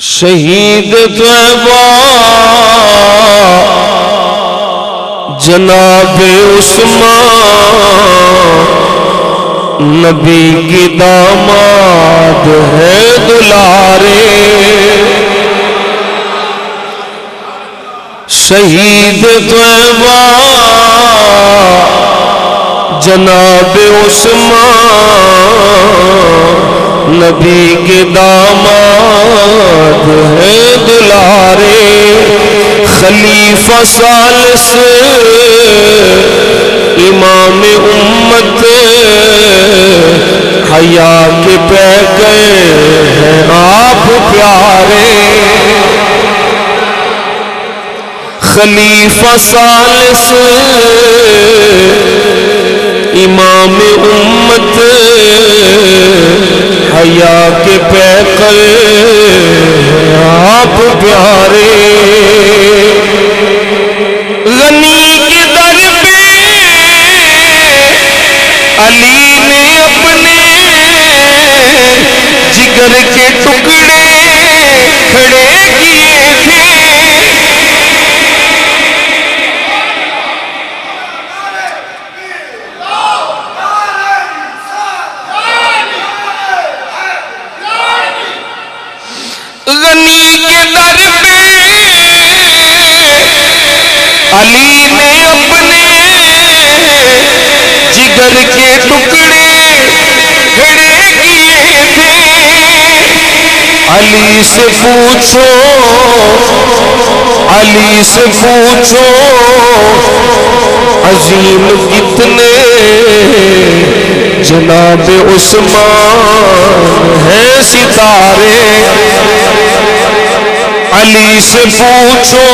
شہید طیبہ جناب عثمان نبی کی داماد ہے دلارے شہید طیبہ جناب عثمان نبی کے داماد ہے دلارے خلیفہ ثالث امام امت حیا کے پیکے ہیں آپ پیارے خلیفہ ثالث امام امت حیا کے پیکر آپ پیارے غنی کے در پہ علی نے اپنے جگر کے ٹکڑے کھڑے کیے تھے علی نے اپنے جگر کے ٹکڑے کھڑے کیے تھے علی سے پوچھو عظیم کتنے جناب عثمان ہیں ستارے علی سے پوچھو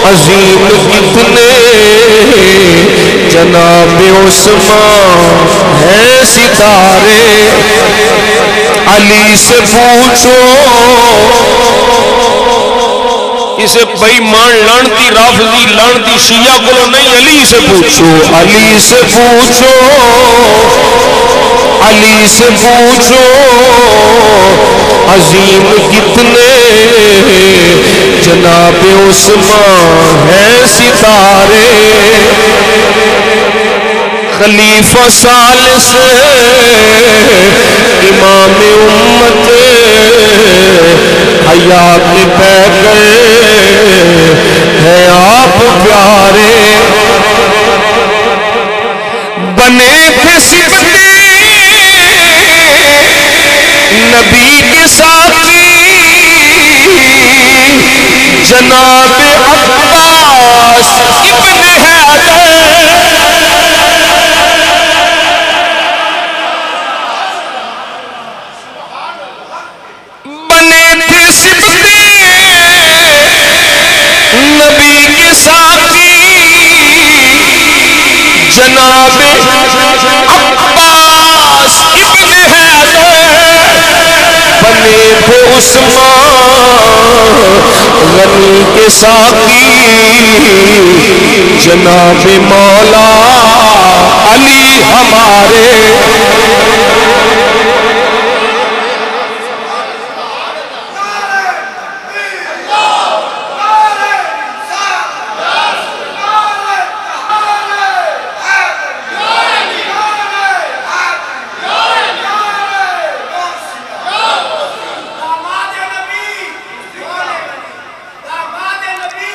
عظیم کتنے جناب عثمان ہیں ستارے علی سے پوچھو اسے بھائی مان لانتی رافضی لانتی شیعہ کو نہیں علی سے پوچھو عظیم کتنے جناب عثمان ہیں ستارے خلیفہ ثالث امام امت حیا کے پیکر ہیں آپ پیارے بنے تھے صفتے نبی کے ساتھی جناب عباس ابن حیدر بنے تھے صفتے نبی کے ساتھی جناب عباس ابن حیدر بنے تھے عثمان غنی کے ساتھی جناب مولا علی ہمارے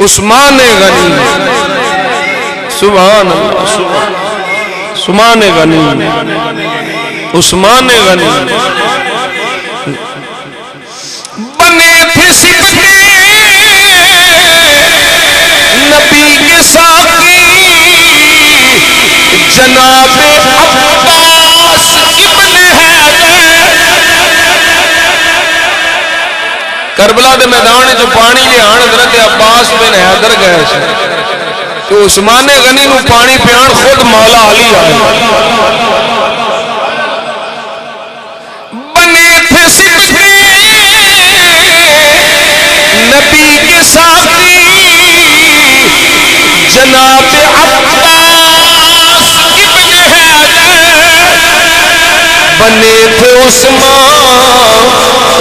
عثمان غنی سبحان اللہ عثمان غنی بنے تھے صفتے نبی کے ساتھی جناب عباس ابن حیدر کربلا دے میدان جو پانی لیان حضرت عباس بن حیدر گئے سے تو عثمان غنی نو پانی پیان خود مولا علی آئے بنے تھے صفتے نبی کے ساتھی جناب عباس ابن حیدر بنے تھے عثمان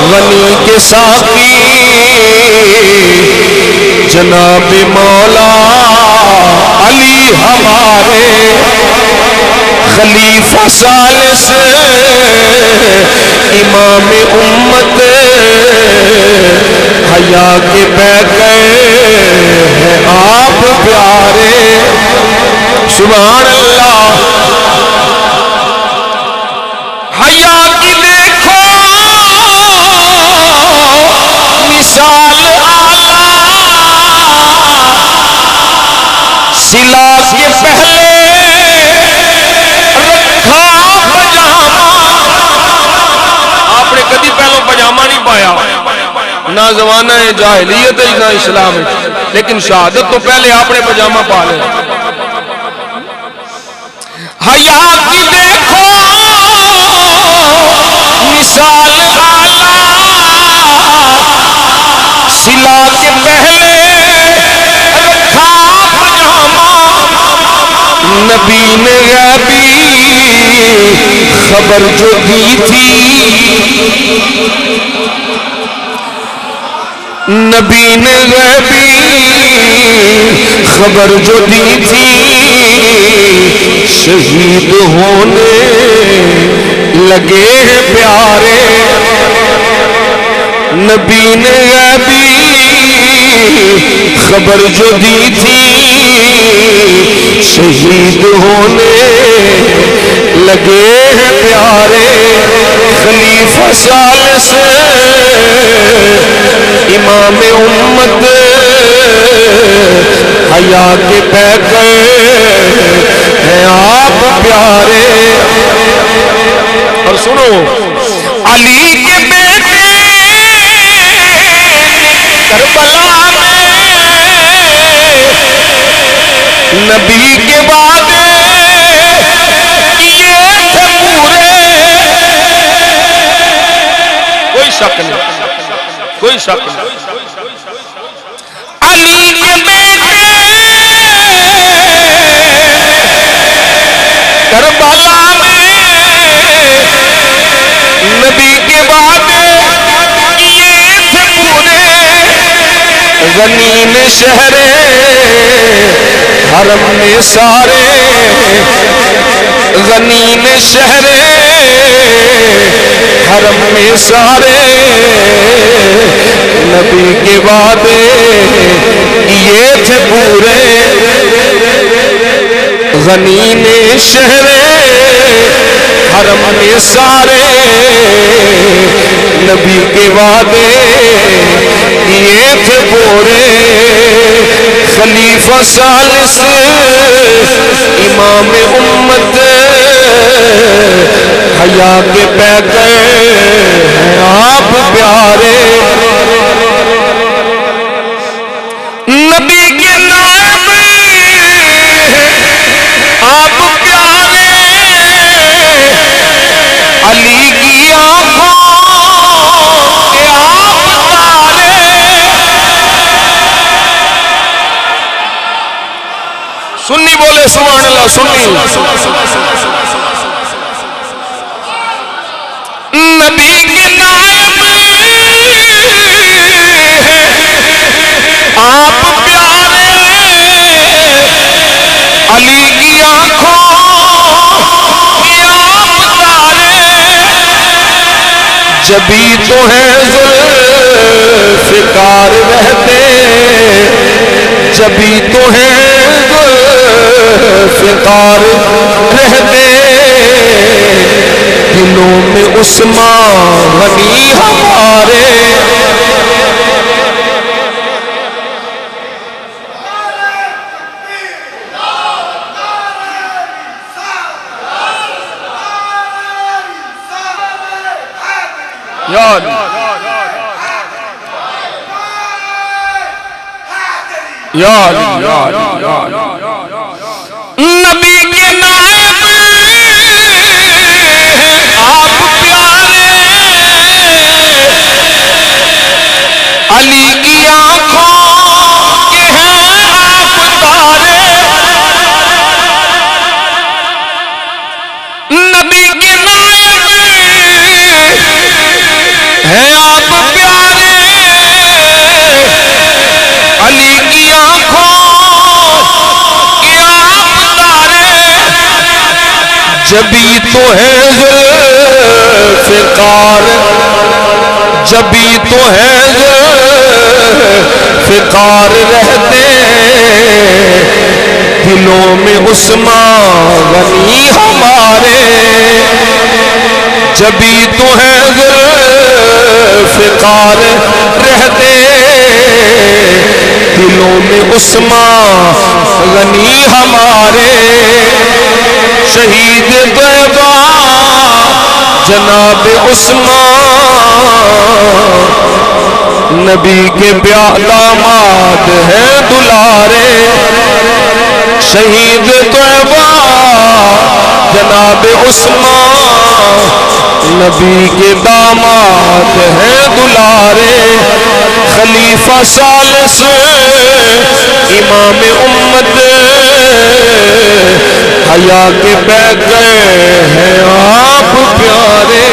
غنی کے ساقی جناب مولا علی ہمارے خلیفہ ثالث امام امت حیا کے بہ گئے ہیں آپ پیارے سبحان اللہ حیا کی دیکھو مثال سلا کے پہلے آپ نے کدی پہلو پجامہ نہیں پایا نہ زمانہ جاہلیت نہ اسلام لیکن شہادت تو پہلے آپ نے پجامہ پا لیا حیا کی دیکھو مثال سلا کے پہلے نبی نے غیبی خبر جو دی تھی نبی نے غیبی خبر جو دی تھی شہید ہونے لگے ہیں پیارے نبی نے غیبی خبر جو دی تھی شہید ہونے لگے ہیں پیارے خلیفہ ثالث امام امت حیا کے بہ گئے ہیں آپ پیارے اور سنو علی کے بیٹے کربلا نبی کے بعد یہ تھے پورے کوئی شک نہیں کوئی شک نہیں علی کے بیٹے کربلا نبی کے بعد یہ تھے پورے غنیم شہر حرم میں سارے غنیم شہر حرم میں سارے نبی کے بعد یہ تھے پورے غنیم شہر حرم میں سارے نبی کے وعدے یہ تھے پورے خلیفہ ثالث امام امت حیا کے بہ گئے ہیں آپ پیارے نبی کے نائب آپ پیارے علی کی آنکھوں کے آپ تارے سنی بولے سبحان اللہ سنی نبی کے نائب آپ پیارے علی کی آنکھوں کے آپ تارے جبھی تو ہیں ذوالفقار رہتے جبھی تو ہیں ذوالفقار رہتے دلوں میں عثمان غنی ہمارے یا علی یا علی یا علی نبی کے نائب آپ پیارے علی کی آنکھوں کے ہیں آپ تارے نبی کے نائب ہیں تو ہے ذوالفقار جبھی تو ہے ذوالفقار رہتے دلوں میں عثمان غنی ہمارے جبھی تو ہے ذوالفقار رہتے دلوں میں عثمان غنی ہمارے شہید طیبہ جناب عثمان نبی کے داماد ہیں دلارے شہید طیبہ جناب عثمان نبی کے داماد ہیں دلارے خلیفہ ثالث امام امت حیا کے بہ گئے ہیں آپ پیارے